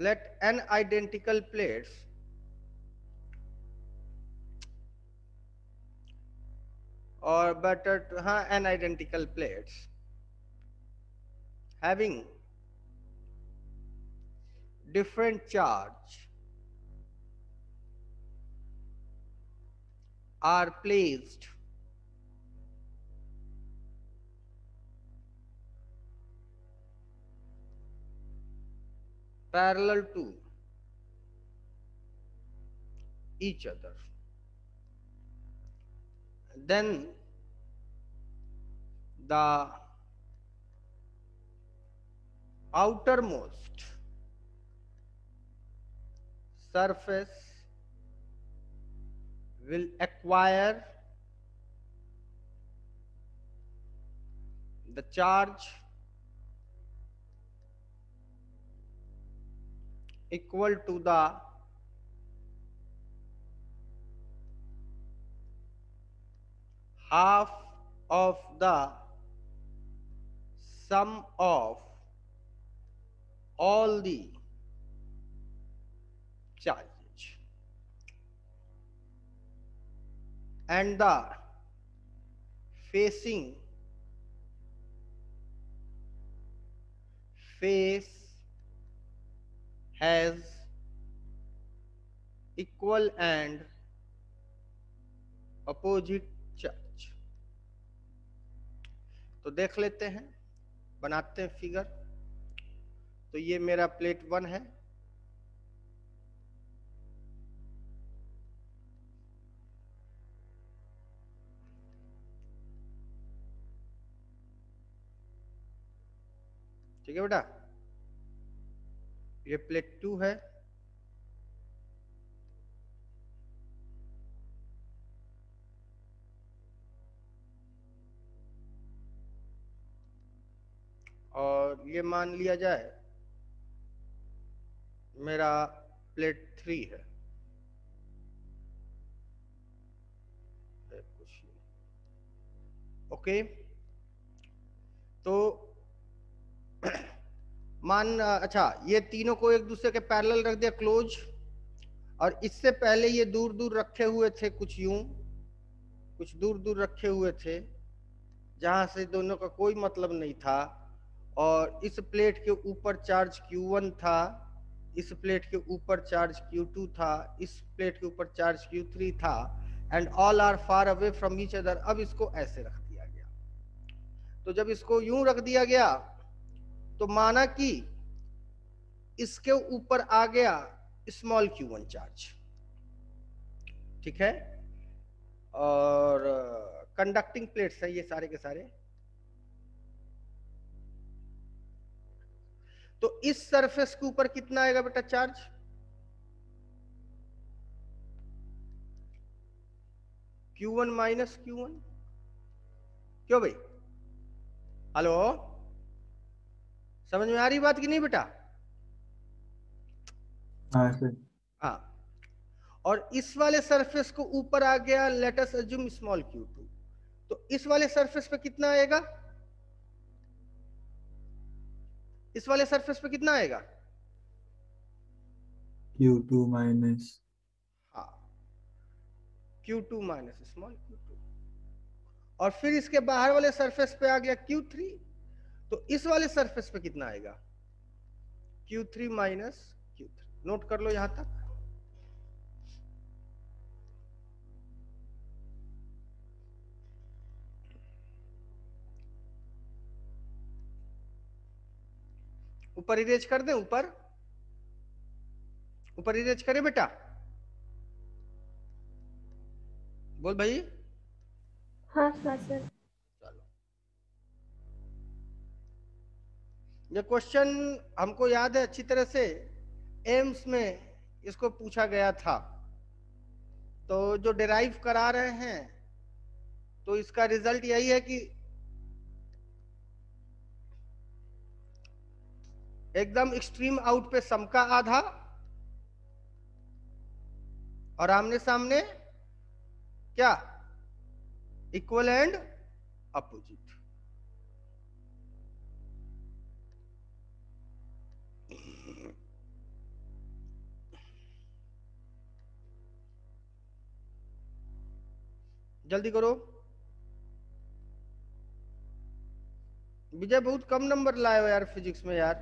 let n identical plates or better to n identical plates having different charge are placed parallel to each other, then the outermost surface will acquire the charge equal to the half of the sum of all the charges, and the facing face has equal and opposite charge। तो देख लेते हैं, बनाते हैं figure. तो ये मेरा plate 1 है, ठीक है बेटा। ये प्लेट 2 है, और ये मान लिया जाए मेरा प्लेट 3 है। ओके, तो अच्छा, ये तीनों को एक दूसरे के पैरेलल रख दिया क्लोज, और इससे पहले ये दूर दूर रखे हुए थे, कुछ यूं, कुछ दूर दूर रखे हुए थे जहां से दोनों का कोई मतलब नहीं था। और इस प्लेट के ऊपर चार्ज Q1 था, इस प्लेट के ऊपर चार्ज Q2 था, इस प्लेट के ऊपर चार्ज Q3 था, and all are far away from each other. अब इसको ऐसे रख दिया गया। तो जब इसको यूं रख दिया गया तो माना कि इसके ऊपर आ गया स्मॉल Q1 चार्ज, ठीक है, और कंडक्टिंग प्लेट्स है ये सारे के सारे। तो इस सरफेस के ऊपर कितना आएगा बेटा चार्ज? Q1 minus Q1। क्यों भाई? हेलो, समझ में आ रही बात कि नहीं बेटा? हाँ सर। हाँ, और इस वाले सरफेस को ऊपर आ गया, let us assume small Q2। तो इस वाले सरफेस पे कितना आएगा? इस वाले सरफेस पे कितना आएगा? Q2 माइनस, हाँ, Q2 माइनस स्मॉल Q2। और फिर इसके बाहर वाले सरफेस पे आ गया Q3। तो इस वाले सरफेस पे कितना आएगा? Q3 minus Q3। नोट कर लो यहां तक। ऊपर इरेज कर दें? ऊपर ऊपर इरेज करें बेटा? बोल भाई। हाँ हाँ सर। चलो, ये क्वेश्चन हमको याद है अच्छी तरह से, एम्स में इसको पूछा गया था। तो जो डिराइव करा रहे हैं तो इसका रिजल्ट यही है कि एकदम एक्सट्रीम आउट पे सम का आधा और आमने सामने क्या? Equal and opposite. जल्दी करो। विजय बहुत कम नंबर लाए हो यार फिजिक्स में यार।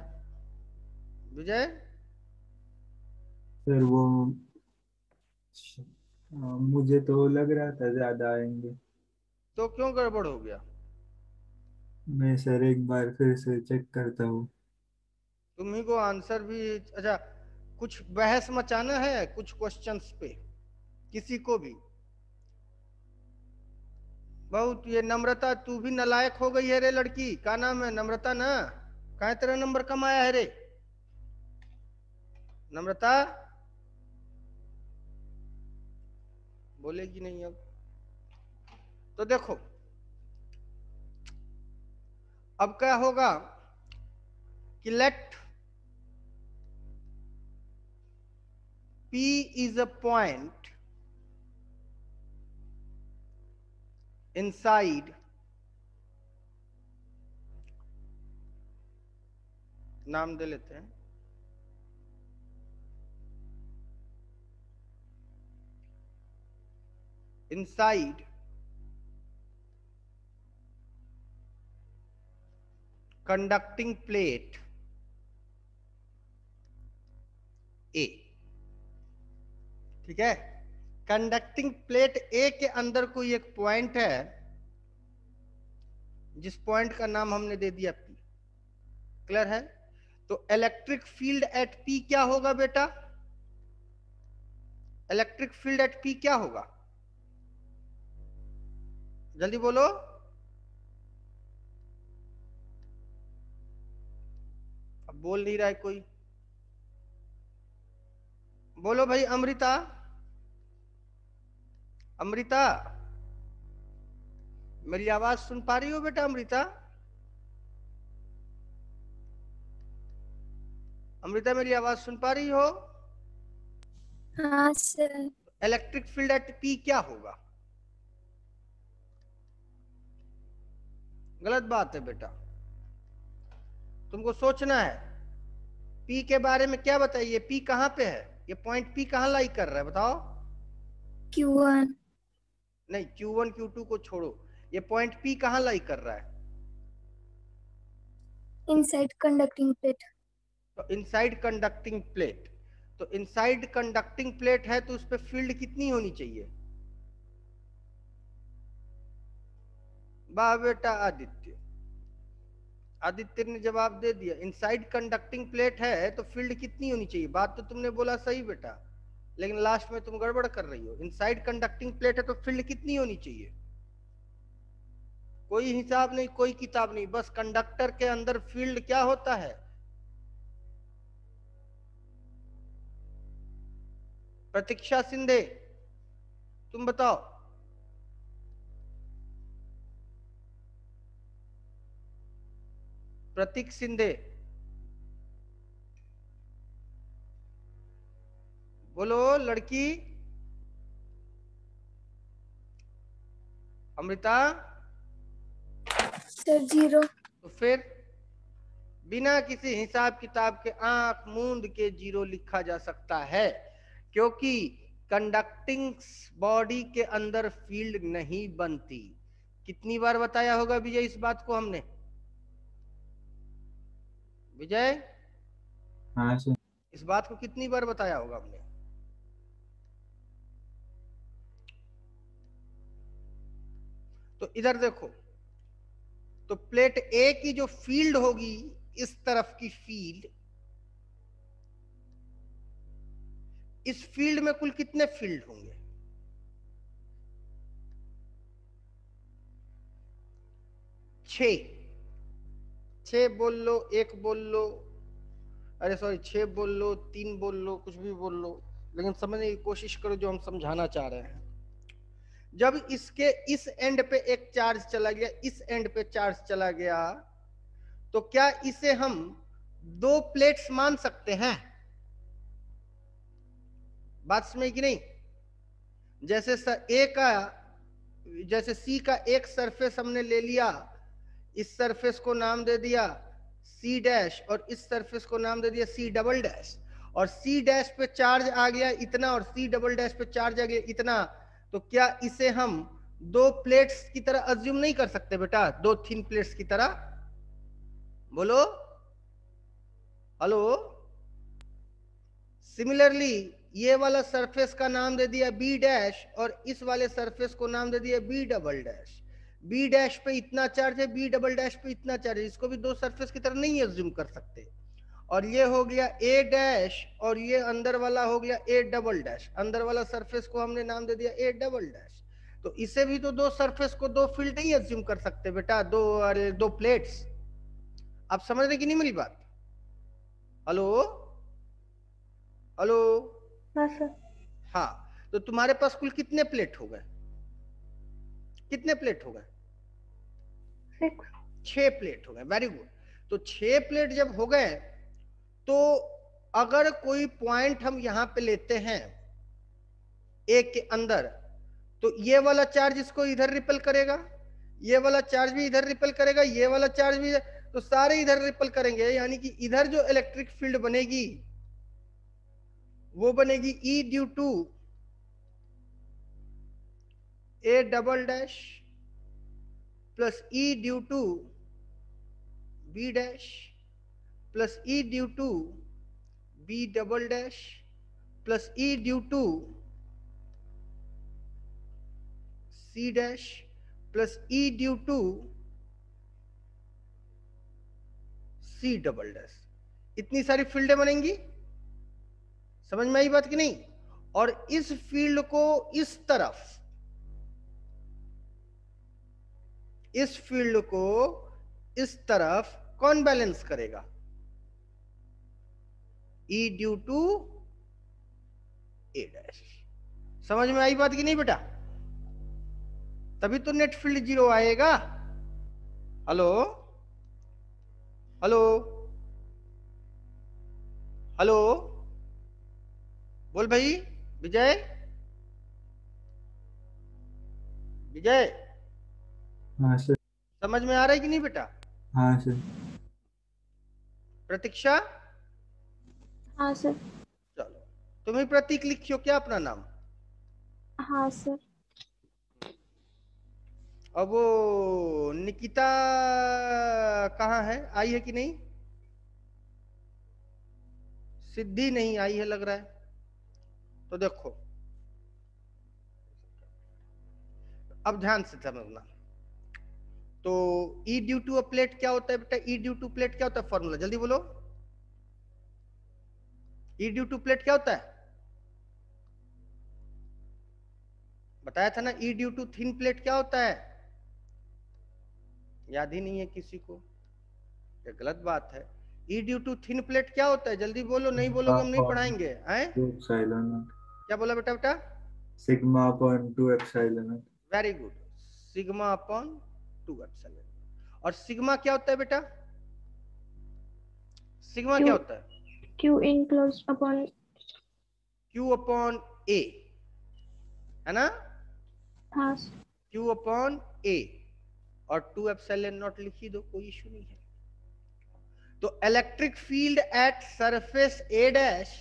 विजय सर वो मुझे तो लग रहा था ज्यादा आएंगे। तो क्यों गड़बड़ हो गया? मैं सर एक बार फिर से चेक करता हूँ। तुम्ही को आंसर भी अच्छा, कुछ बहस मचाना है कुछ क्वेश्चंस पे किसी को भी? बहुत ये नम्रता, तू भी नालायक हो गई है रे लड़की। क्या नाम है? नम्रता ना? कहा तेरा नंबर कम आया है रे नम्रता? बोलेगी नहीं अब तो। देखो अब क्या होगा कि late P is a point inside नाम दे लेते हैं inside conducting plate A। ठीक है, कंडक्टिंग प्लेट ए के अंदर कोई एक पॉइंट है जिस पॉइंट का नाम हमने दे दिया P। क्लियर है? तो इलेक्ट्रिक फील्ड एट P क्या होगा बेटा? इलेक्ट्रिक फील्ड एट P क्या होगा? जल्दी बोलो। अब बोल नहीं रहा है कोई। बोलो भाई। अमृता, अमृता मेरी आवाज सुन पा रही हो बेटा? अमृता, अमृता मेरी आवाज सुन पा रही हो? हाँ sir. Electric field at P क्या होगा? गलत बात है बेटा, तुमको सोचना है। P के बारे में क्या बताइए? P कहां पे है? ये पॉइंट P कहां लाई कर रहा है बताओ? Q1 नहीं, Q1 Q2 को छोड़ो, ये पॉइंट P कहां लाई कर रहा है? inside conducting plate। तो इनसाइड कंडक्टिंग प्लेट। तो इनसाइड कंडक्टिंग प्लेट है तो उस पर फील्ड कितनी होनी चाहिए? वाह बेटा आदित्य, आदित्य ने जवाब दे दिया। इनसाइड कंडक्टिंग प्लेट है तो फील्ड कितनी होनी चाहिए? बात तो तुमने बोला सही बेटा, लेकिन लास्ट में तुम गड़बड़ कर रही हो। इनसाइड कंडक्टिंग प्लेट है तो फील्ड कितनी होनी चाहिए? कोई हिसाब नहीं, कोई किताब नहीं, बस कंडक्टर के अंदर फील्ड क्या होता है? प्रतीक्षा सिंधे तुम बताओ। प्रतीक सिंधे बोलो लड़की। अमृता सर 0। तो फिर बिना किसी हिसाब किताब के आंख मूंद के 0 लिखा जा सकता है, क्योंकि कंडक्टिंग बॉडी के अंदर फील्ड नहीं बनती। कितनी बार बताया होगा विजय इस बात को हमने? विजय हाँ सर। इस बात को कितनी बार बताया होगा हमने? तो इधर देखो, तो प्लेट ए की जो फील्ड होगी, इस तरफ की फील्ड, इस फील्ड में कुल कितने फील्ड होंगे? 6। 6 बोल लो, 1 बोल लो, अरे सॉरी 6 बोल लो, 3 बोल लो, कुछ भी बोल लो, लेकिन समझने की कोशिश करो जो हम समझाना चाह रहे हैं। जब इसके इस एंड पे एक चार्ज चला गया, इस एंड पे चार्ज चला गया, तो क्या इसे हम 2 प्लेट्स मान सकते हैं? बात समझ कि नहीं? जैसे ए का, जैसे सी का एक सरफेस हमने ले लिया, इस सरफेस को नाम दे दिया सी डैश, और इस सरफेस को नाम दे दिया सी डबल डैश, और सी डैश पे चार्ज आ गया इतना और सी डबल डैश पे चार्ज आ गया इतना, तो क्या इसे हम दो प्लेट्स की तरह अज्यूम नहीं कर सकते बेटा, दो थिन प्लेट्स की तरह। बोलो हेलो। सिमिलरली ये वाला सरफेस का नाम दे दिया बी डैश और इस वाले सरफेस को नाम दे दिया B double dash. B dash पे इतना चार्ज है, बी डबल डैश पे इतना चार्ज है, इसको भी दो सरफेस की तरह नहीं अज्यूम कर सकते। और ये हो गया ए डैश और ये अंदर वाला हो गया ए डबल डैश। अंदर वाला सरफेस को हमने नाम दे दिया ए डबल डैश। तो इसे भी तो दो सरफेस को दो फील्ड नहीं अज्यूम कर सकते बेटा, दो अरे दो प्लेट्स। आप समझ रहे कि नहीं मेरी बात? Hello hello. हाँ सर। हाँ, तो तुम्हारे पास कुल कितने प्लेट हो गए? कितने प्लेट हो गए? 6। 6 प्लेट हो गए। Very good. तो 6 प्लेट जब हो गए तो अगर कोई पॉइंट हम यहां पे लेते हैं ए के अंदर, तो ये वाला चार्ज इसको इधर रिपेल करेगा, ये वाला चार्ज भी इधर रिपेल करेगा, ये वाला चार्ज भी, तो सारे इधर रिपेल करेंगे। यानी कि इधर जो इलेक्ट्रिक फील्ड बनेगी वो बनेगी E due to A double dash plus E due to B dash plus E due to B double dash plus E due to C dash plus E due to C double dash. इतनी सारी फील्डें बनेंगी। समझ में आई बात कि नहीं? और इस फील्ड को इस तरफ, इस फील्ड को इस तरफ कौन बैलेंस करेगा? E due to A dash. समझ में आई बात कि नहीं बेटा? तभी तो नेट फील्ड 0 आएगा। हेलो हेलो हेलो, बोल भाई विजय। विजय हाँ सर। समझ में आ रहा है कि नहीं बेटा? हाँ सर। प्रतीक्षा? हाँ सर। चलो, तुम्हें प्रतीक लिखियो क्या अपना नाम? हाँ सर। अब वो निकिता कहाँ है? आई है कि नहीं? सिद्धि नहीं आई है लग रहा है। तो देखो, अब ध्यान से समझना। तो E due to a plate क्या होता है बेटा? E ड्यू टू प्लेट क्या होता है? फॉर्मूला जल्दी बोलो। E ड्यू टू प्लेट क्या होता है? बताया था ना। E due to thin plate क्या होता है? याद ही नहीं है किसी को? ये गलत बात है। E due to thin plate क्या होता है? जल्दी बोलो, नहीं बोलोगे हम नहीं पढ़ाएंगे। हैं? 2 एप्सिलॉन नॉट। क्या बोला बेटा? बेटा sigma upon 2 epsilon not. Very good. Sigma upon 2 epsilon. और सिग्मा क्या होता है बेटा? सिग्मा क्या होता है? Q enclosed upon Q upon A, है ना? हाँ Q अपॉन A और 2 एप्सिलॉन नॉट लिखी दो, कोई इशू नहीं है। तो electric field at surface A dash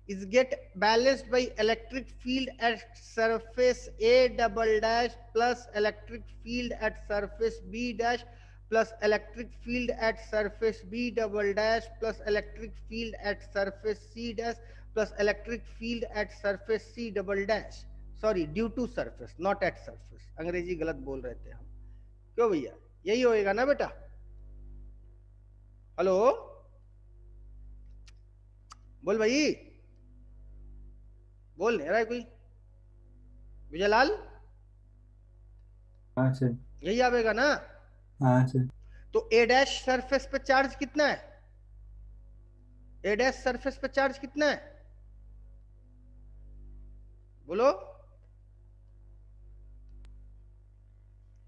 is get balanced by electric field at surface A double dash plus electric field at surface B dash plus electric field at surface B double dash plus electric field at surface C dash plus electric field at surface C double dash. Sorry, due to surface, not at surface. अंग्रेजी गलत बोल रहे थे हम। क्यों भैया? यही होएगा ना बेटा? हेलो बोल भाई, बोल नहीं रहा है कोई? विजयलाल हाँ सर। यही आवेगा ना? हाँ सर। तो ए डैश सरफेस पे चार्ज कितना है? ए डैश सरफेस पे चार्ज कितना है? बोलो।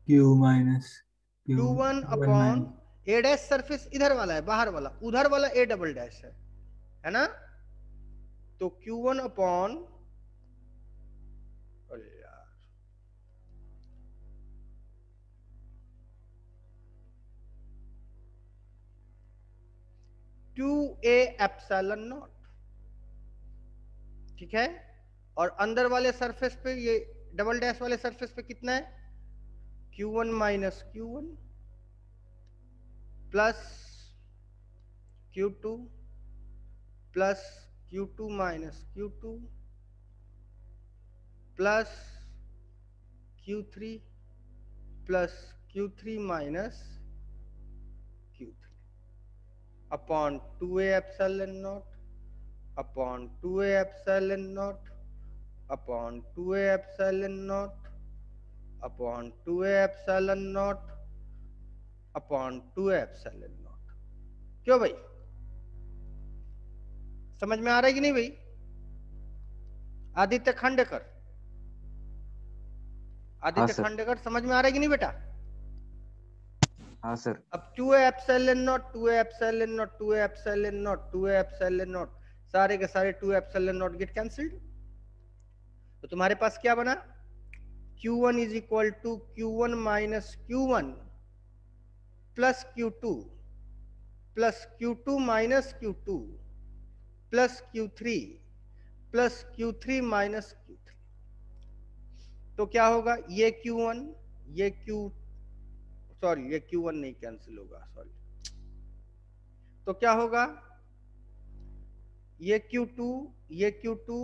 Q माइनस Q1 अपॉन ए डैश सरफेस इधर वाला है, बाहर वाला, उधर वाला ए डबल डैश है ना? तो Q1 अपॉन, अरे यार, टू ए एप्सिलॉन नॉट। ठीक है? और अंदर वाले सरफेस पे, ये डबल डैश वाले सरफेस पे कितना है? Q1 minus Q1 plus Q2 plus Q2 minus Q2 plus Q3 plus Q3 minus Q3 upon 2a epsilon naught upon 2a epsilon naught upon 2a epsilon naught upon 2a epsilon naught upon 2a epsilon naught। क्यों भाई, समझ में आ रहा है कि नहीं भाई? आदित्य खांडेकर, आदित्य खांडेकर, समझ में आ रहा है कि नहीं बेटा? हाँ सर। अब 2a epsilon naught 2a epsilon naught 2a epsilon naught 2a epsilon naught सारे के सारे 2a epsilon naught gate cancelled. तो तुम्हारे पास क्या बना? Q1 is equal to Q1 minus Q1 plus Q2 plus Q2 minus Q2 plus Q3 plus Q3 minus Q3। तो क्या होगा? ये Q1 ये ये Q1 नहीं कैंसिल होगा, सॉरी। तो क्या होगा? ये Q2 ये Q2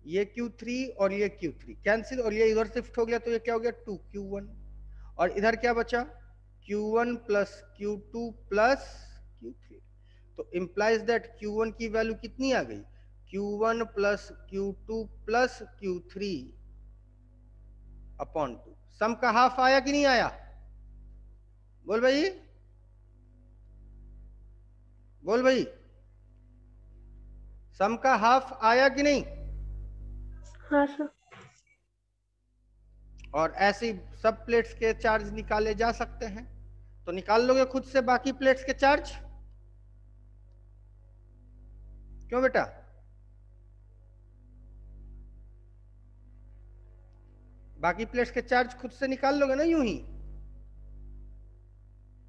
ये Q3 और ये Q3 कैंसिल, और ये इधर शिफ्ट हो गया तो ये क्या हो गया? 2Q1। और इधर क्या बचा? Q1 plus Q2 plus Q3। तो इंप्लाइज दैट Q1 की वैल्यू कितनी आ गई? Q1 plus Q2 plus Q3 upon 2। सम का हाफ आया कि नहीं आया? बोल भाई, बोल भाई, सम का हाफ आया कि नहीं? हाँ सर। और ऐसी सब प्लेट्स के चार्ज निकाले जा सकते हैं, तो निकाल लोगे खुद से बाकी प्लेट्स के चार्ज? क्यों बेटा? बाकी प्लेट्स के चार्ज खुद से निकाल लोगे ना यूं ही।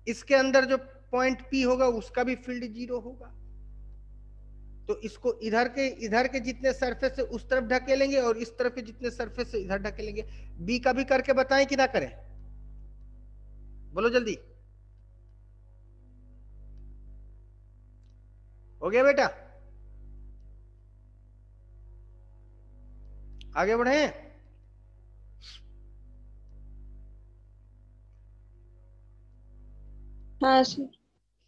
इसके अंदर जो पॉइंट P होगा उसका भी फील्ड 0 होगा, तो इसको इधर के जितने सरफेस से उस तरफ ढकेलेंगे और इस तरफ के जितने सरफेस से इधर ढकेलेंगे। बी का भी करके बताएं कि ना करें? बोलो जल्दी। हो गया बेटा? आगे बढ़े? हाँ सर।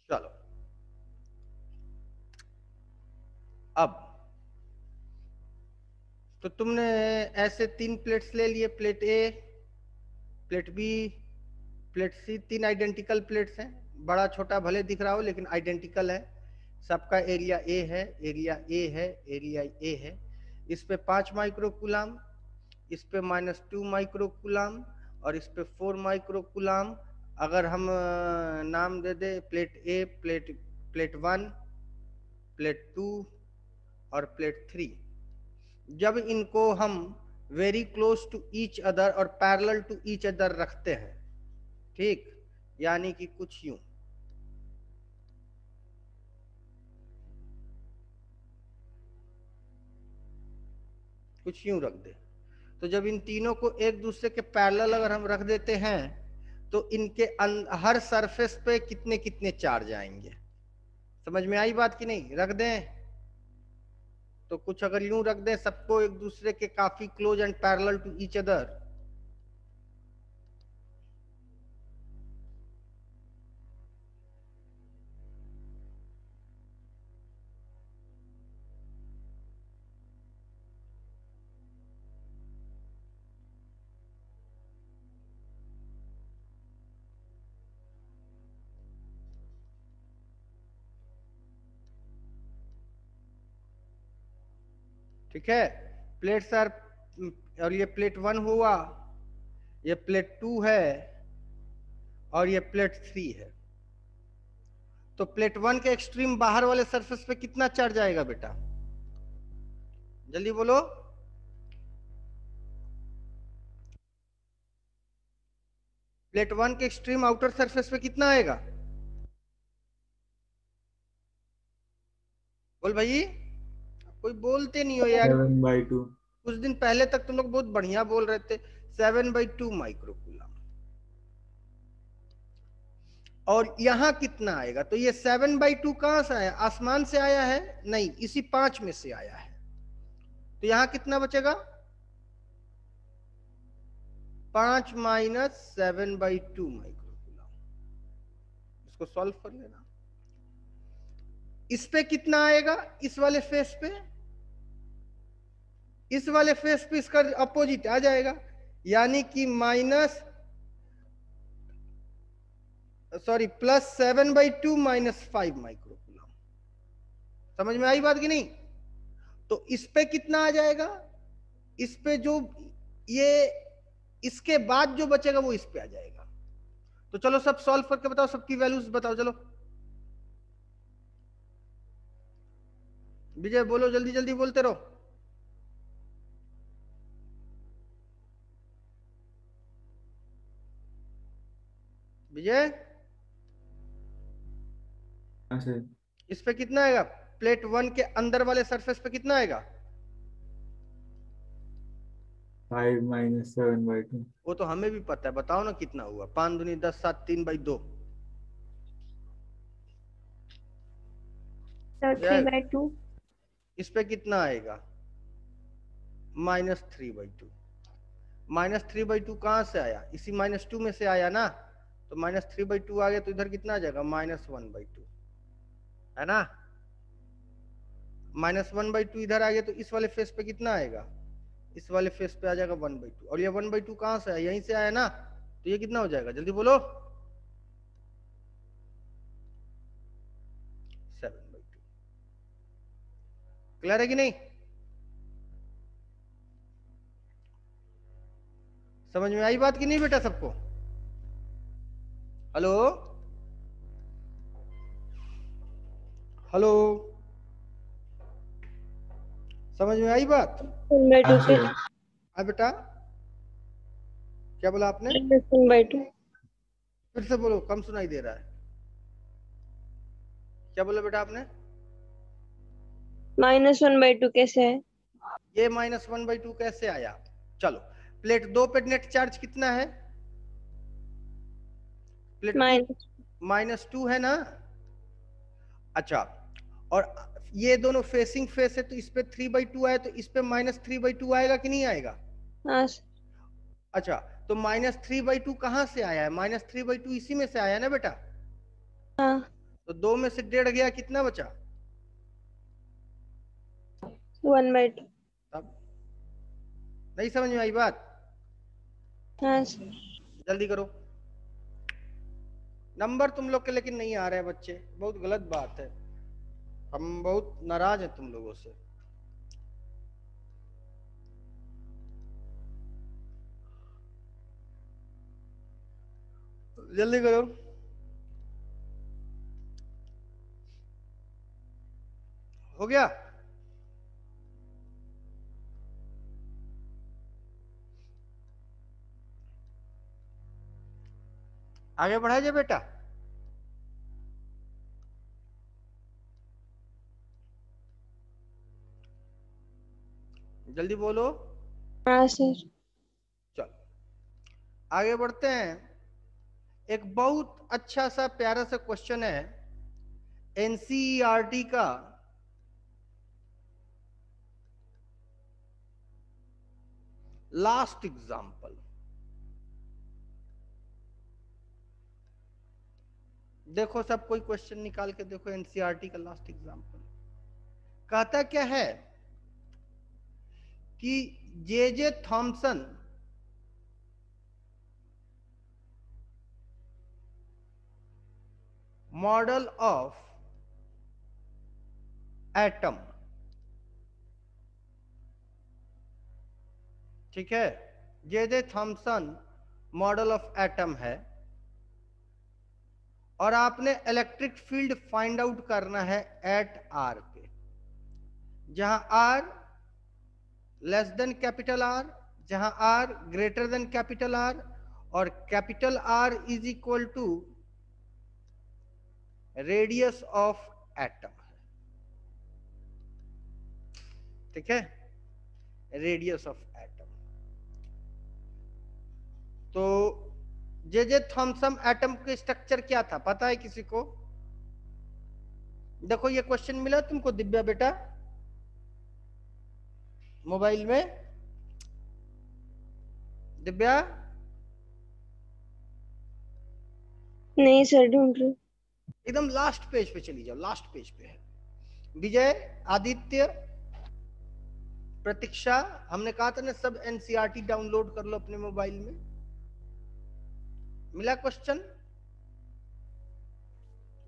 चलो अब तो तुमने ऐसे 3 प्लेट्स ले लिए, plate A, plate B, plate C. 3 identical plates हैं, बड़ा छोटा भले दिख रहा हो लेकिन आइडेंटिकल है। सबका एरिया ए है, एरिया ए है, एरिया ए है। इस पे 5 माइक्रोकूलम, इस पे -2 माइक्रोकूलम और इस पे 4 माइक्रोकूलम। अगर हम नाम दे दे प्लेट ए, प्लेट 1, प्लेट 2 और प्लेट 3। जब इनको हम very close to each other और पैरेलल टू ईच अदर रखते हैं, ठीक, यानी कि कुछ यूं, कुछ यूं रख दे, तो जब इन तीनों को एक दूसरे के पैरेलल अगर हम रख देते हैं तो इनके हर सरफेस पे कितने कितने चार्ज आएंगे? समझ में आई बात कि नहीं? रख दें तो कुछ अगर यूं रख दें सबको एक दूसरे के काफी close and parallel to each other, ठीक है? प्लेट्स आर, और ये प्लेट 1 हुआ, ये प्लेट 2 है और ये प्लेट 3 है। तो प्लेट 1 के एक्सट्रीम बाहर वाले सरफेस पे कितना चार्ज आएगा बेटा? जल्दी बोलो। प्लेट 1 के एक्सट्रीम आउटर सरफेस पे कितना आएगा? बोल भाई, कोई बोलते नहीं हो यार। 7/2। कुछ दिन पहले तक तुम लोग बहुत बढ़िया बोल रहे थे। 7/2 माइक्रोकूलम। और यहां कितना आएगा? तो ये 7/2 कहां से आया? आसमान से आया है? नहीं, इसी 5 में से आया है। तो यहां कितना बचेगा? 5 माइनस 7/2 माइक्रोकूलम। इसको सॉल्व कर लेना। इस पे कितना आएगा? इस वाले फेस पे, इस वाले फेस पे इसका अपोजिट आ जाएगा, यानी कि प्लस 7/2 माइनस 5 माइक्रोकूलम। समझ में आई बात कि नहीं? तो इस पे कितना आ जाएगा? इस पे जो ये इसके बाद जो बचेगा वो इस पे आ जाएगा। तो चलो सब सॉल्व करके बताओ, सबकी वैल्यूज बताओ। चलो विजय बोलो, जल्दी जल्दी बोलते रहो। विजय, हाँ सर। इस पे कितना आएगा? प्लेट 1 के अंदर वाले सरफेस पे कितना आएगा? 5 माइनस 7/2। वो तो हमें भी पता है, बताओ ना कितना हुआ? 5 दूनी 10, 7, 3/2। 3/2। इस पे कितना आएगा? -3/2। -3/2 कहां से आया? इसी -2 में से आया ना। तो -3/2 आ गया, तो इधर कितना आ जाएगा? -1/2, है ना। -1/2 इधर आ गया, तो इस वाले फेस पे कितना आएगा? इस वाले फेस पे आ जाएगा 1/2। और ये 1/2 कहां से आया? यहीं से आया ना। तो ये कितना हो जाएगा? जल्दी बोलो। 7/2। क्लियर है कि नहीं? समझ में आई बात कि नहीं बेटा सबको? हेलो हेलो, समझ में आई बात? 1/2 हाँ के सर। हाँ बेटा, क्या बोला आपने? 1/2। फिर से बोलो, कम सुनाई दे रहा है। क्या बोला बेटा आपने? -1/2 कैसे है? ये -1/2 कैसे आया? चलो, प्लेट 2 पे नेट चार्ज कितना है? Plate minus. -2 है ना। अच्छा, और ये दोनों फेसिंग फेस है, तो इस पे 3/2 आया, तो इस पे -3/2 आएगा कि नहीं आएगा? हाँ अच्छा, तो -3/2 कहां से आया है? -3/2 इसी में से आया ना बेटा। हाँ। तो 2 में से 1.5 गया, कितना बचा? 1/2। तब नहीं समझ में आई बात? हाँ जल्दी करो। नंबर तुम लोग के लेकिन नहीं आ रहे हैं बच्चे, बहुत गलत बात है। हम बहुत नाराज हैं तुम लोगों से। जल्दी करो। हो गया? आगे बढ़ा जाए बेटा। जल्दी बोलो। हाँ सर। चलो आगे बढ़ते हैं। एक बहुत अच्छा सा प्यारा सा क्वेश्चन है एनसीईआरटी का। लास्ट एग्जाम्पल देखो, सब कोई क्वेश्चन निकाल के देखो। एनसीईआरटी का लास्ट एग्जाम्पल कहता क्या है कि J Thomson model of atom, ठीक है, J Thomson model of atom है, और आपने इलेक्ट्रिक फील्ड फाइंड आउट करना है एट आर पे, जहां r less than capital r, जहां r greater than capital are, और capital r is equal to radius of atom है। ठीक है, रेडियस ऑफ एटम। तो जे थॉमसन एटम के स्ट्रक्चर क्या था, पता है किसी को? देखो ये क्वेश्चन मिला तुमको दिव्या बेटा मोबाइल में। दिव्या नहीं सर, ढूंढ रही हूँ। एकदम लास्ट पेज पे चली जाओ, लास्ट पेज पे है। विजय, आदित्य, प्रतीक्षा, हमने कहा था ना सब एनसीईआरटी डाउनलोड कर लो अपने मोबाइल में। मिला क्वेश्चन?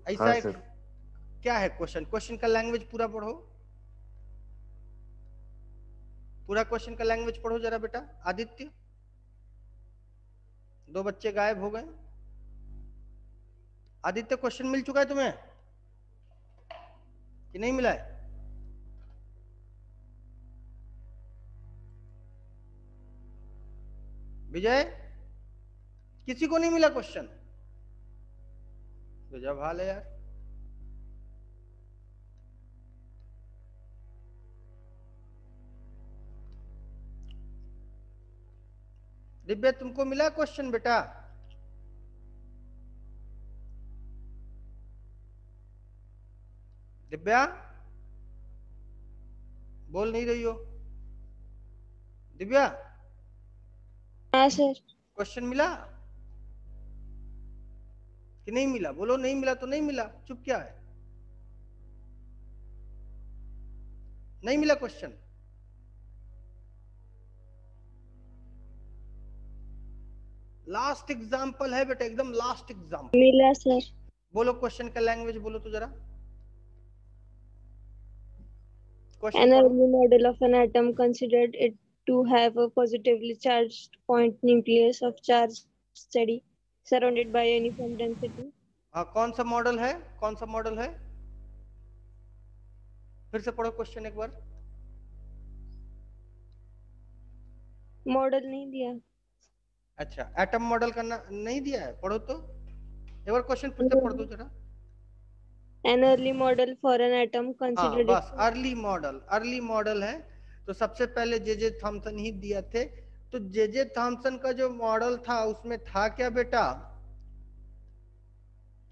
ऐसा हाँ है सर। क्या है क्वेश्चन? क्वेश्चन का लैंग्वेज पूरा पढ़ो, पूरा क्वेश्चन का लैंग्वेज पढ़ो जरा बेटा। आदित्य, दो बच्चे गायब हो गए। आदित्य क्वेश्चन मिल चुका है तुम्हें कि नहीं मिला है? विजय, किसी को नहीं मिला क्वेश्चन? गजब हाल है यार। दिव्या तुमको मिला क्वेश्चन बेटा? दिव्या बोल नहीं रही हो। दिव्या हाँ सर। क्वेश्चन मिला कि नहीं मिला? बोलो नहीं मिला तो नहीं मिला, चुप क्या है? नहीं मिला क्वेश्चन? लास्ट एग्जाम्पल है बेटा, एकदम लास्ट एग्जाम्पल। मिला सर। बोलो क्वेश्चन का लैंग्वेज बोलो तो जरा। क्वेश्चन An पढ़ो। early model of an atom considered it to have a positively charged point nucleus of charge steady surrounded by uniform density. हाँ, कौन सा मॉडल है? कौन सा मॉडल है? फिर से पढ़ो क्वेश्चन एक बार। मॉडल नहीं दिया। अच्छा, एटम मॉडल का नहीं दिया है, पढ़ो तो एक बार क्वेश्चन फिर से पढ़ दो जरा। An early model for an atom हाँ considered बस, it early model, early model है तो सबसे पहले जे थॉमसन ही दिया थे। तो जे थॉमसन का जो मॉडल था उसमें था क्या बेटा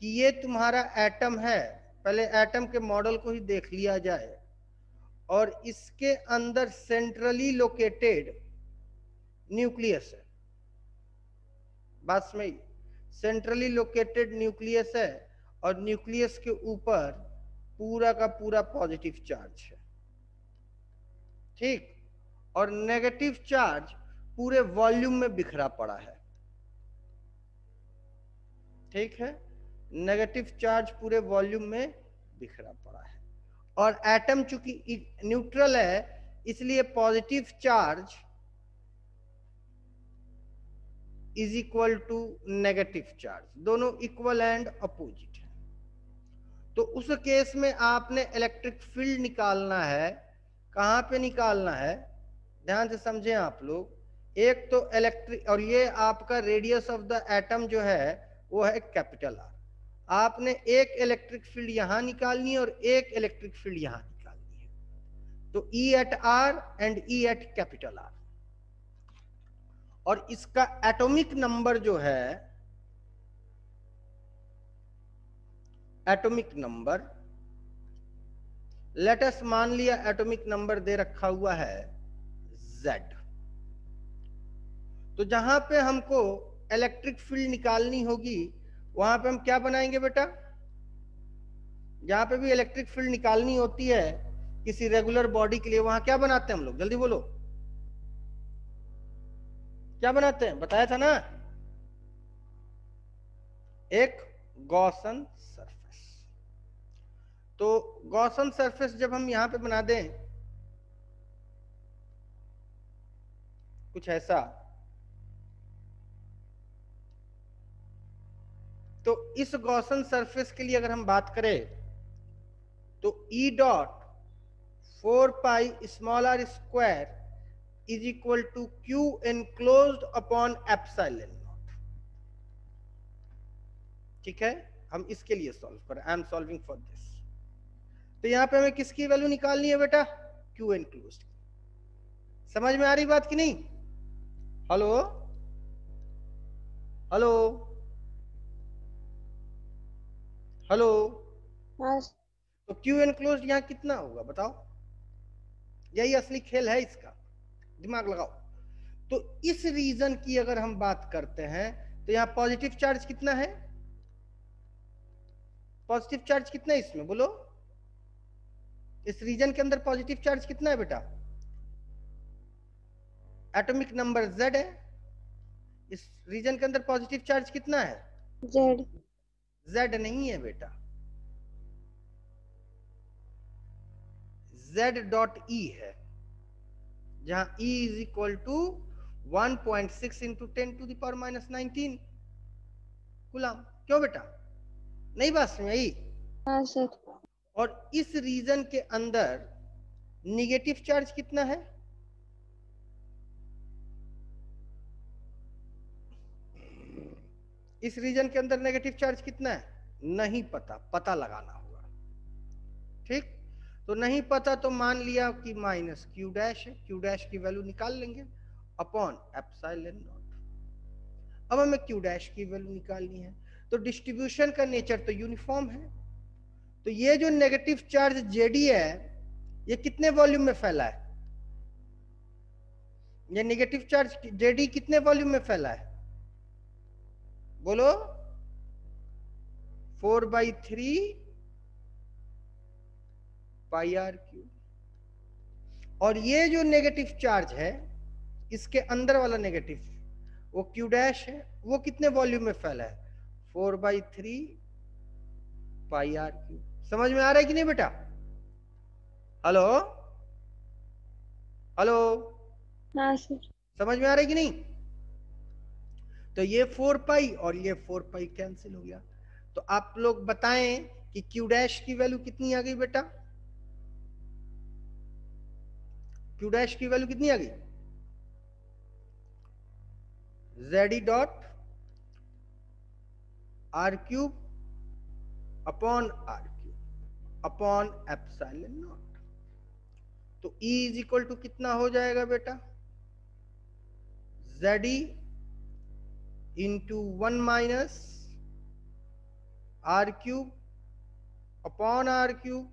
कि ये तुम्हारा एटम है। पहले एटम के मॉडल को ही देख लिया जाए, और इसके अंदर सेंट्रली लोकेटेड न्यूक्लियस है। बात में सेंट्रली लोकेटेड न्यूक्लियस है, और न्यूक्लियस के ऊपर पूरा का पूरा पॉजिटिव चार्ज है, ठीक। और नेगेटिव चार्ज पूरे वॉल्यूम में बिखरा पड़ा है, ठीक है। नेगेटिव चार्ज पूरे वॉल्यूम में बिखरा पड़ा है, और एटम चूंकि न्यूट्रल है इसलिए positive charge is equal to negative charge, दोनों इक्वल एंड अपोजिट है। तो उस केस में आपने इलेक्ट्रिक फील्ड निकालना है। कहां पे निकालना है, ध्यान से समझें आप लोग। एक तो इलेक्ट्रिक, और ये आपका रेडियस ऑफ द एटम जो है वो है कैपिटल आर। आपने एक इलेक्ट्रिक फील्ड यहां निकालनी है और एक इलेक्ट्रिक फील्ड यहां निकालनी है। तो E at R and E at capital are. और इसका एटॉमिक नंबर जो है, एटॉमिक नंबर, लेट अस मान लिया एटॉमिक नंबर दे रखा हुआ है Z। तो जहां पे हमको इलेक्ट्रिक फील्ड निकालनी होगी वहां पे हम क्या बनाएंगे बेटा? जहां पे भी इलेक्ट्रिक फील्ड निकालनी होती है किसी रेगुलर बॉडी के लिए, वहां क्या बनाते हैं हम लोग? जल्दी बोलो, क्या बनाते हैं? बताया था ना, एक गॉसन सरफेस। तो गॉसन सरफेस जब हम यहां पे बना दें कुछ ऐसा, तो इस गॉसन सरफेस के लिए अगर हम बात करें तो E dot 4 pi small r square is equal to Q enclosed upon epsilon not. ठीक है, हम इसके लिए सॉल्व करें, I am solving for this. तो यहां पे हमें किसकी वैल्यू निकालनी है बेटा? Q enclosed. समझ में आ रही बात कि नहीं? Hello hello hello. हाँ तो क्यू एनक्लोज्ड यहाँ कितना होगा बताओ? यही असली खेल है इसका, दिमाग लगाओ। तो इस रीजन की अगर हम बात करते हैं तो यहाँ पॉजिटिव चार्ज कितना है? पॉजिटिव चार्ज कितना है इसमें बोलो? इस रीजन के अंदर पॉजिटिव चार्ज कितना है बेटा? एटॉमिक नंबर Z है। इस रीजन के अंदर पॉजिटिव चार्ज कितना है? Z। Z नहीं है बेटा, Z.E है, जहां E is equal to 1.6 into 10⁻⁻19 coulomb. क्यों बेटा, नहीं बात समझ आई? हाँ सर। और इस रीजन के अंदर निगेटिव चार्ज कितना है? इस रीजन के अंदर नेगेटिव चार्ज कितना है? नहीं पता, पता लगाना होगा। ठीक, तो नहीं पता तो मान लिया कि माइनस क्यू डैश है, क्यू डैश की वैल्यू निकाल लेंगे अपॉन एप्सिलॉन नॉट। अब हमें क्यू डैश की वैल्यू निकालनी है, तो डिस्ट्रीब्यूशन का नेचर तो यूनिफॉर्म है। तो ये जो नेगेटिव चार्ज जेडी है ये कितने वॉल्यूम में फैला है? ये नेगेटिव चार्ज जेडी कितने वॉल्यूम में फैला है बोलो? 4/3 पाई आर क्यूब। और ये जो नेगेटिव चार्ज है इसके अंदर वाला नेगेटिव वो क्यू डैश है, वो कितने वॉल्यूम में फैला है? 4/3 पाई आर क्यूब। समझ में आ रहा है कि नहीं बेटा? हेलो हेलो, हाँ सर। समझ में आ रहा है कि नहीं? तो ये 4 पाई और ये 4 पाई कैंसिल हो गया। तो आप लोग बताएं कि क्यू डैश की वैल्यू कितनी आ गई बेटा? क्यू डैश की वैल्यू कितनी आ गई? Z dot R cube upon R cube upon epsilon not. तो E इज इक्वल टू कितना हो जाएगा बेटा? ZE into 1 minus R cube upon R cube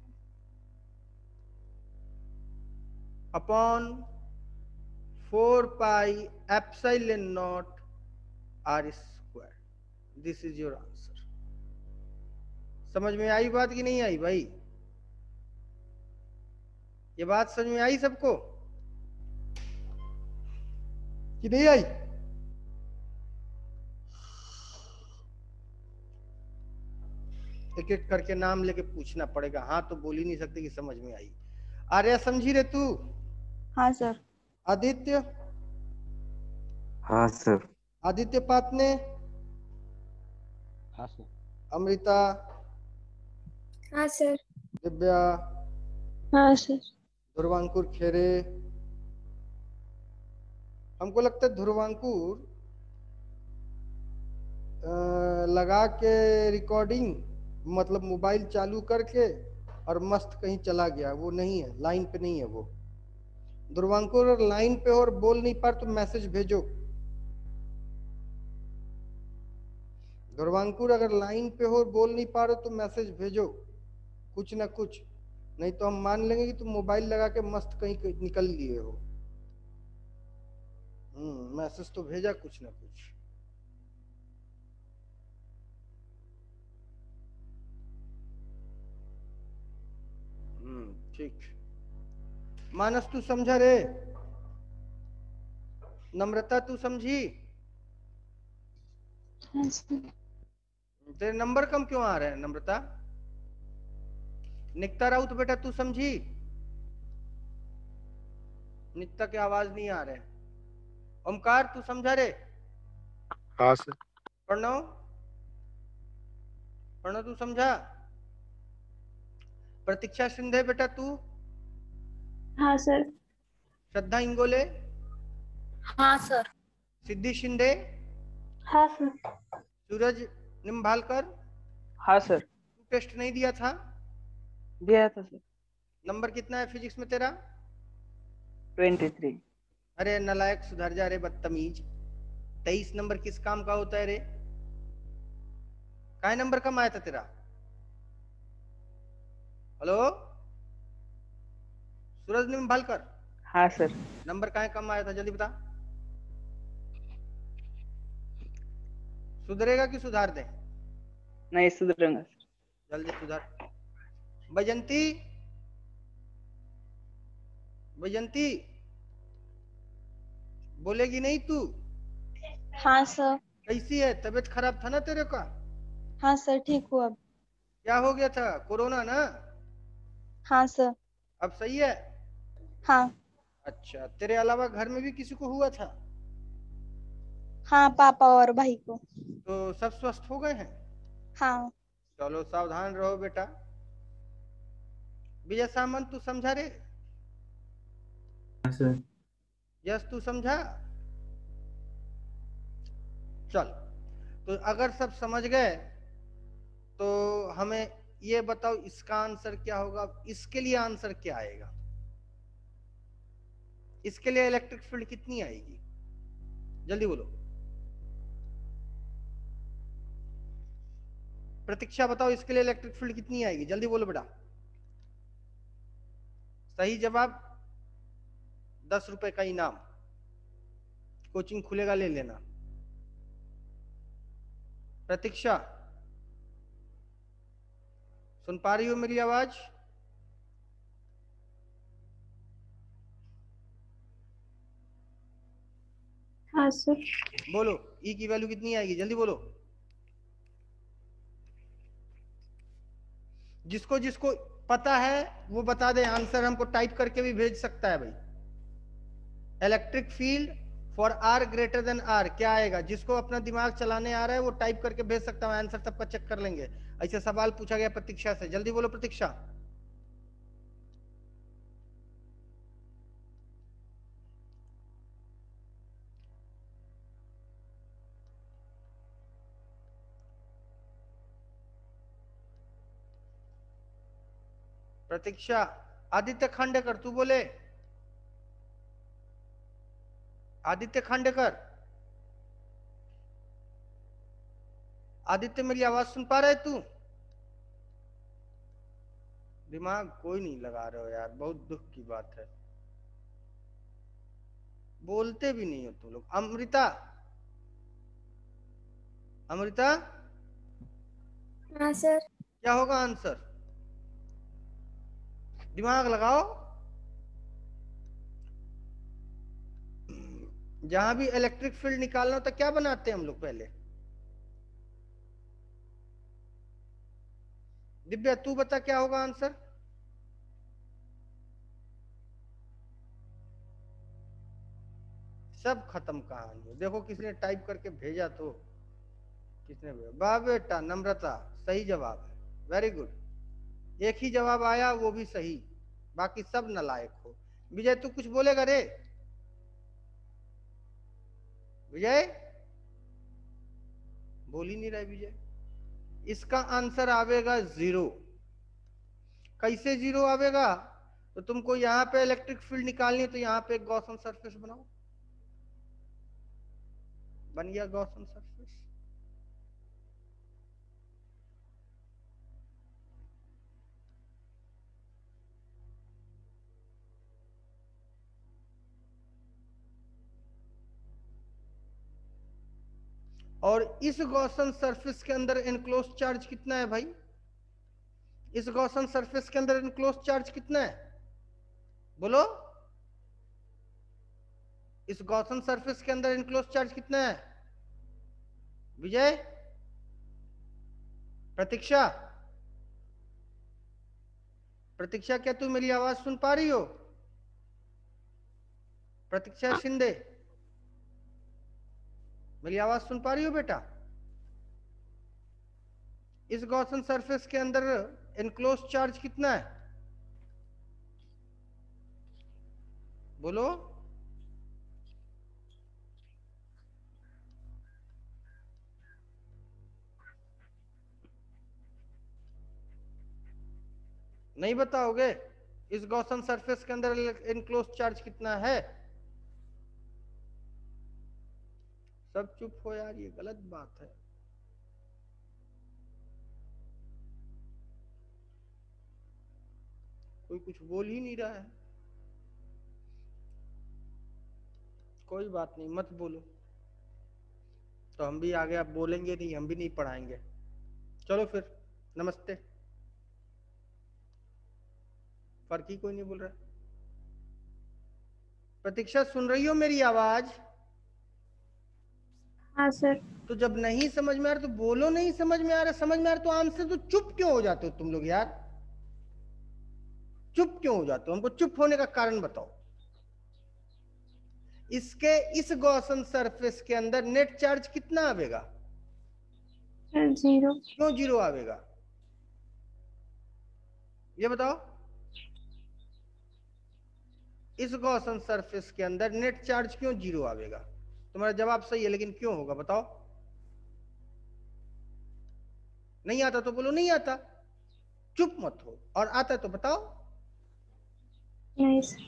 upon 4 pi epsilon not R square. This is your answer. समझ में आई बात कि नहीं आई भाई? ये बात समझ में आई सबको कि नहीं आई? एक एक करके नाम लेके पूछना पड़ेगा, हाँ तो बोल ही नहीं सकते कि समझ में आई। आर्या समझी रे तू? हाँ सर। आदित्य? हाँ सर। आदित्य पातने? हाँ सर। अमृता? हाँ सर। दिव्या? हाँ सर। ध्रुवांकुर खेरे? हमको लगता है ध्रुवांकुर लगा के रिकॉर्डिंग मतलब मोबाइल चालू करके और मस्त कहीं चला गया, वो नहीं है, लाइन पे नहीं है वो। ध्रुवांकुर अगर लाइन पे हो और बोल नहीं पा तो मैसेज भेजो। ध्रुवांकुर अगर लाइन पे हो और बोल नहीं पा रहे तो मैसेज भेजो कुछ ना कुछ, नहीं तो हम मान लेंगे कि तुम मोबाइल लगा के मस्त कहीं निकल लिए हो। मैसेज तो भेजा कुछ ना कुछ। ठीक। मानस तू समझा रे? नम्रता तू समझी? हाँ सर। तेरे नंबर कम क्यों आ रहे हैं नम्रता? निकिता राउत बेटा तू समझी? निकिता की आवाज नहीं आ रहे। ओमकार तू समझा रे? हाँ सर। प्रणव? प्रणव तू समझा? प्रतीक्षा सिंधे बेटा तू? हाँ सर। श्रद्धा इंगोले? हाँ सर। सिद्धि शिंदे? हाँ सर। सूरज निम्भालकर? हाँ सर। तू टेस्ट नहीं दिया था? दिया था सर। नंबर कितना है फिजिक्स में तेरा? 23। अरे नलायक सुधर जा रे बदतमीज। 23 नंबर किस काम का होता है रे? काय नंबर कम आया था तेरा? हेलो सूरज निम्बालकर, हाँ सर। नंबर काय कम आया था, जल्दी बता। सुधरेगा कि सुधार दे? नहीं सुधरूंगा सर। जल्दी सुधार। बैजंती, बैजंती बोलेगी नहीं तू? हाँ सर। कैसी है? तबीयत खराब था ना तेरे का? हाँ सर, ठीक हूँ अब। क्या हो गया था? कोरोना ना? हाँ सर। अब सही है? हाँ। अच्छा, तेरे अलावा घर में भी किसी को हुआ था? हाँ, पापा और भाई को। तो सब स्वस्थ हो गए हैं? हाँ। चलो सावधान रहो बेटा। विजय सामंत तू समझा रे? हाँ सर। यस तू समझा? चल, तो अगर सब समझ गए तो हमें ये बताओ इसका आंसर क्या होगा। इसके लिए आंसर क्या आएगा? इसके लिए इलेक्ट्रिक फील्ड कितनी आएगी, जल्दी बोलो। प्रतीक्षा बताओ इसके लिए इलेक्ट्रिक फील्ड कितनी आएगी, जल्दी बोलो बेटा। सही जवाब 10 रुपए का इनाम, कोचिंग खुलेगा ले लेना। प्रतीक्षा सुन पा रही हो मेरी आवाज? हाँ सर। बोलो ई की वैल्यू कितनी आएगी, जल्दी बोलो। जिसको जिसको पता है वो बता दे, आंसर हमको टाइप करके भी भेज सकता है भाई। Electric field for R greater than R क्या आएगा? जिसको अपना दिमाग चलाने आ रहा है वो टाइप करके भेज सकता है, आंसर सबका चेक कर लेंगे। ऐसे सवाल पूछा गया प्रतीक्षा से, जल्दी बोलो प्रतीक्षा। प्रतीक्षा, आदित्य खांडेकर तू बोले। आदित्य खांडेकर, आदित्य मेरी आवाज सुन पा रहा है तू? दिमाग कोई नहीं लगा रहे हो यार, बहुत दुख की बात है। बोलते भी नहीं हो तुम लोग। अमृता, अमृता हाँ सर। क्या होगा आंसर? दिमाग लगाओ। जहां भी इलेक्ट्रिक फील्ड निकालना हो तो क्या बनाते हैं हम लोग पहले? दिव्या तू बता क्या होगा आंसर? सब खत्म कहानी। देखो किसने टाइप करके भेजा, तो किसने भेजा? वाह बेटा नम्रता, सही जवाब है, वेरी गुड। एक ही जवाब आया वो भी सही, बाकी सब नालायक हो। विजय तू कुछ बोलेगा रे? विजय बोल ही नहीं रहा विजय। इसका आंसर आवेगा 0। कैसे 0 आवेगा? तो तुमको यहाँ पे इलेक्ट्रिक फील्ड निकालनी है तो यहाँ पे एक गॉसन सरफेस बनाओ, बन गया गॉसन सरफेस। और इस गॉसन सरफेस के अंदर एनक्लोज चार्ज कितना है भाई? इस गॉसन सरफेस के अंदर एनक्लोज चार्ज कितना है, बोलो। इस गॉसन सरफेस के अंदर एनक्लोज चार्ज कितना है? विजय, प्रतीक्षा, प्रतीक्षा क्या तू मेरी आवाज सुन पा रही हो? प्रतीक्षा शिंदे, मेरी आवाज सुन पा रही हो बेटा? इस गॉसन सरफेस के अंदर एनक्लोज चार्ज कितना है, बोलो। नहीं बताओगे? इस गॉसन सरफेस के अंदर एनक्लोज चार्ज कितना है? सब चुप हो यार, ये गलत बात है। कोई कुछ बोल ही नहीं रहा है। कोई बात नहीं, मत बोलो तो हम भी आगे, आप बोलेंगे नहीं, हम भी नहीं पढ़ाएंगे। चलो फिर, नमस्ते। फर्क ही कोई नहीं बोल रहा। प्रतीक्षा, सुन रही हो मेरी आवाज? हाँ सर। तो जब नहीं समझ में आ रहा तो बोलो नहीं समझ में आ रहा, समझ में आ रहा तो आंसर। तो चुप क्यों हो जाते हो तुम लोग यार? चुप क्यों हो जाते हो? हमको चुप होने का कारण बताओ। इसके इस गॉसन सरफेस के अंदर नेट चार्ज कितना आवेगा? 0। क्यों 0 आवेगा ये बताओ। इस गॉसन सरफेस के अंदर नेट चार्ज क्यों 0 आवेगा? तुम्हारा जवाब सही है, लेकिन क्यों होगा बताओ। नहीं आता तो बोलो नहीं आता, चुप मत हो। और आता है तो बताओ। नहीं सर।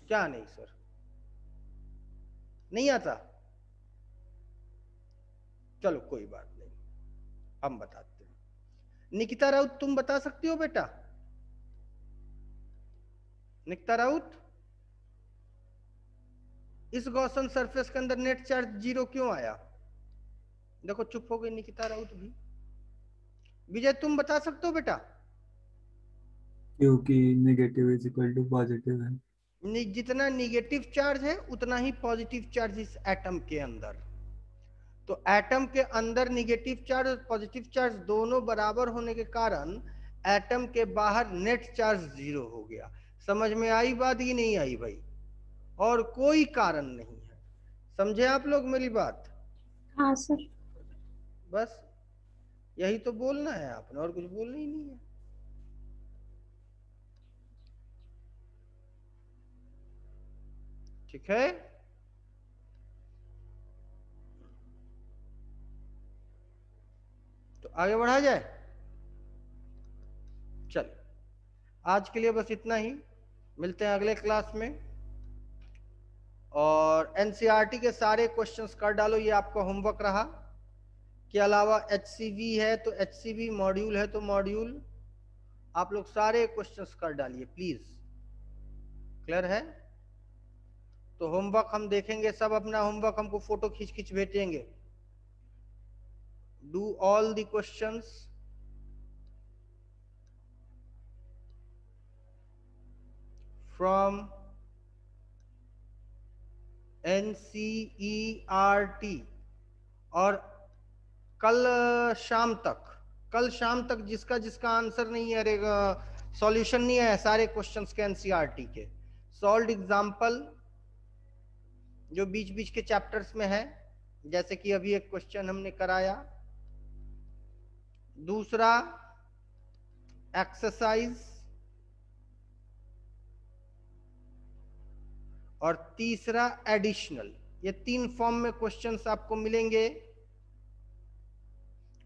क्या नहीं सर? नहीं आता? चलो कोई बात नहीं, हम बताते हैं। निकिता राउत, तुम बता सकती हो बेटा? निकिता राउत, इस गॉसन सरफेस के अंदर नेट चार्ज 0 क्यों आया? देखो चुप हो गई निकिता राउत भी। विजय, तुम बता सकते हो बेटा? क्योंकि negative is equal to positive है। जितना निगेटिव चार्ज है उतना ही पॉजिटिव चार्ज इस एटम के अंदर। तो एटम के अंदर निगेटिव चार्ज और पॉजिटिव चार्ज दोनों बराबर होने के कारण एटम के बाहर नेट चार्ज 0 हो गया। समझ में आई बात कि नहीं आई भाई? और कोई कारण नहीं है। समझे आप लोग मेरी बात? हाँ सर। बस यही तो बोलना है आपने, और कुछ बोलना ही नहीं है। ठीक है? तो आगे बढ़ा जाए। चल, आज के लिए बस इतना ही। मिलते हैं अगले क्लास में। और एनसीईआरटी के सारे क्वेश्चंस कर डालो, ये आपका होमवर्क रहा। के अलावा एचसीवी है तो एचसीवी, मॉड्यूल है तो मॉड्यूल, आप लोग सारे क्वेश्चंस कर डालिए प्लीज। क्लियर है? तो होमवर्क हम देखेंगे, सब अपना होमवर्क हमको फोटो खींच खींच भेजेंगे। Do all the questions from NCERT. और कल शाम तक जिसका जिसका आंसर नहीं है, सॉल्यूशन नहीं है सारे क्वेश्चंस के एनसीईआरटी के, सॉल्व्ड एग्जांपल जो बीच बीच के चैप्टर्स में है, जैसे कि अभी एक क्वेश्चन हमने कराया, दूसरा एक्सरसाइज, और तीसरा एडिशनल। ये 3 फॉर्म में क्वेश्चंस आपको मिलेंगे।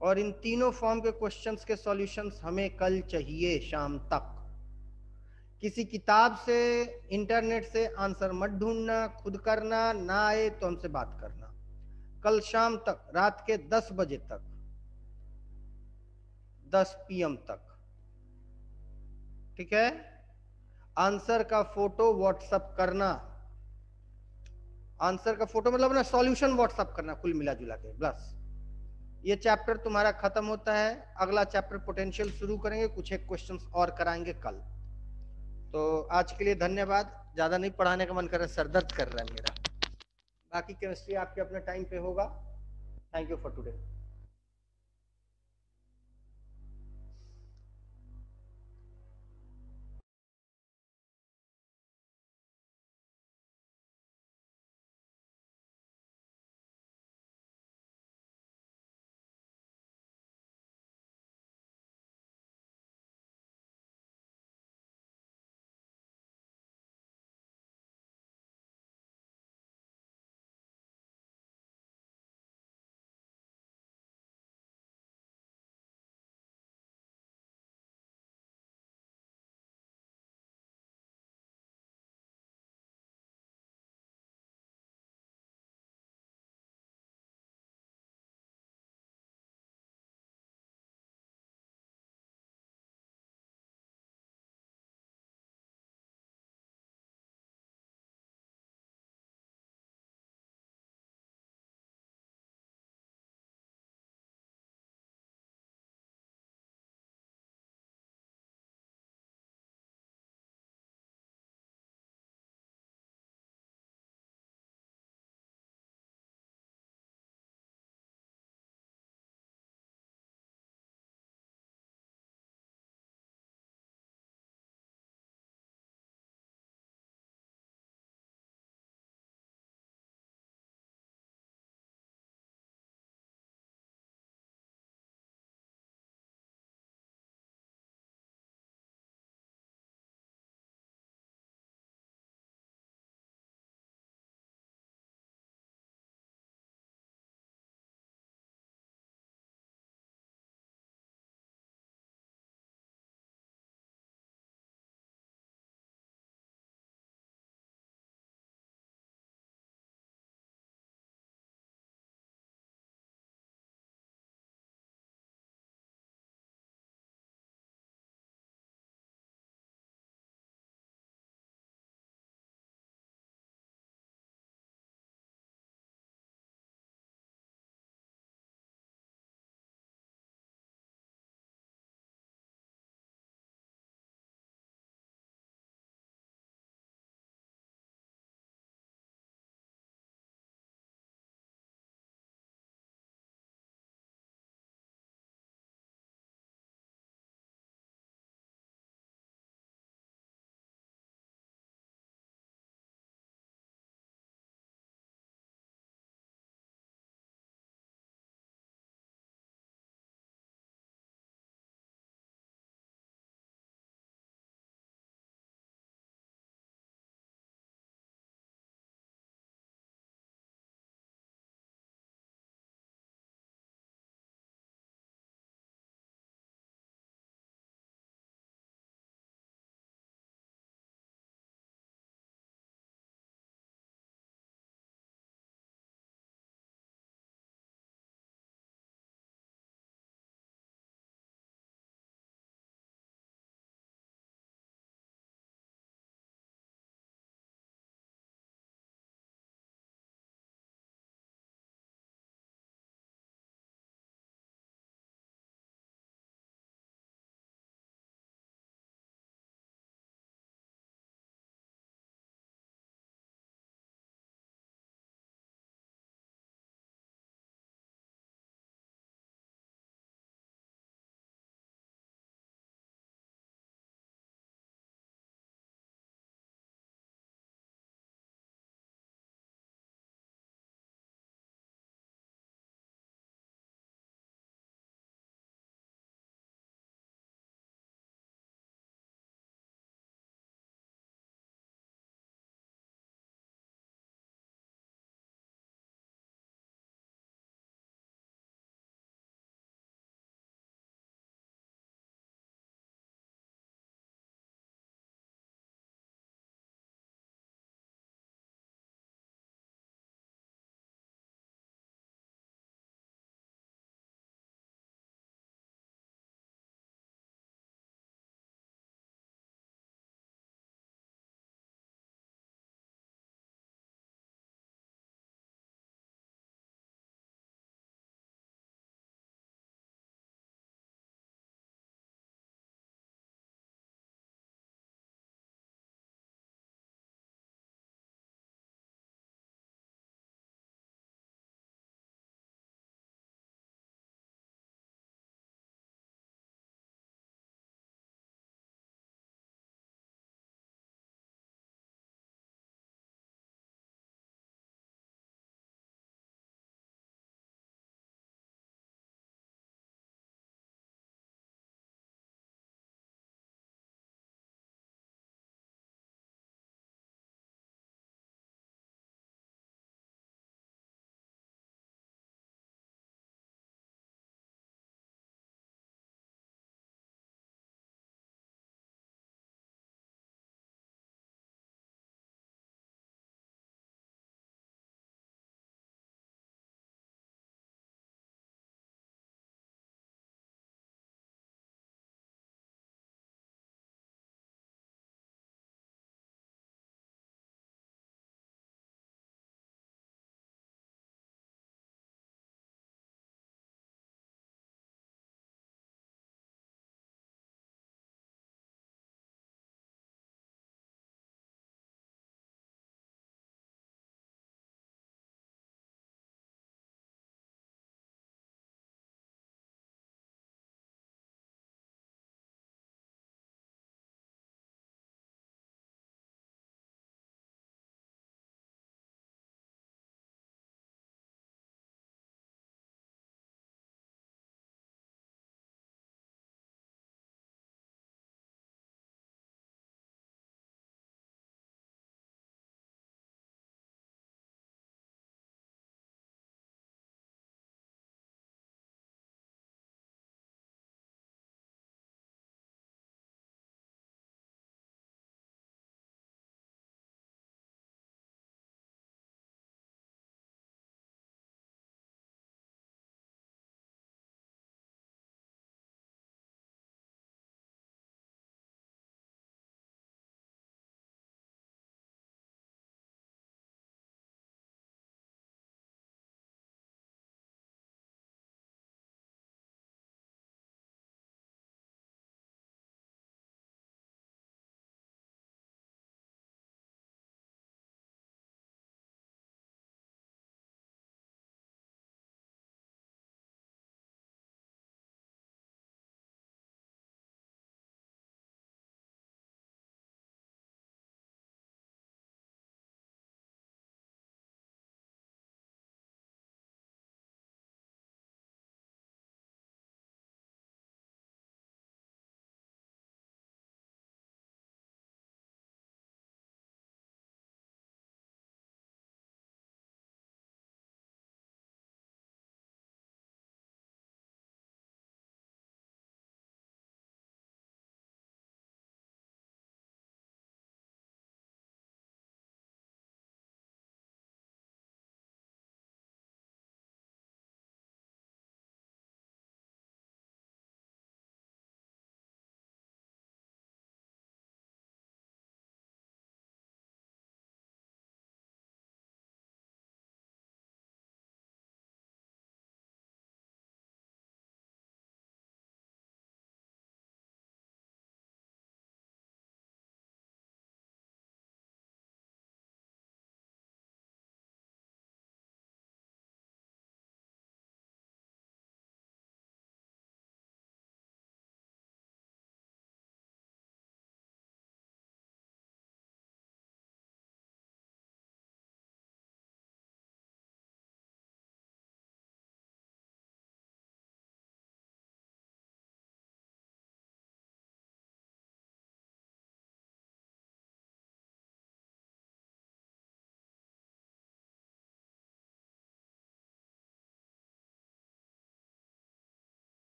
और इन तीनों फॉर्म के क्वेश्चंस के सॉल्यूशंस हमें कल चाहिए शाम तक। किसी किताब से, इंटरनेट से आंसर मत ढूंढना, खुद करना, ना आए तो हमसे बात करना। कल शाम तक, रात के 10 बजे तक, 10 PM तक, ठीक है? आंसर का फोटो व्हाट्सएप करना। आंसर का फोटो मतलब ना सॉल्यूशन व्हाट्सएप करना, कुल मिला जुला के बस। ये चैप्टर तुम्हारा खत्म होता है, अगला चैप्टर पोटेंशियल शुरू करेंगे, कुछ एक क्वेश्चंस और कराएंगे कल। तो आज के लिए धन्यवाद। ज्यादा नहीं पढ़ाने का मन कर रहा है, सर दर्द कर रहा है मेरा। बाकी केमिस्ट्री आपके अपने टाइम पे होगा। Thank you for today.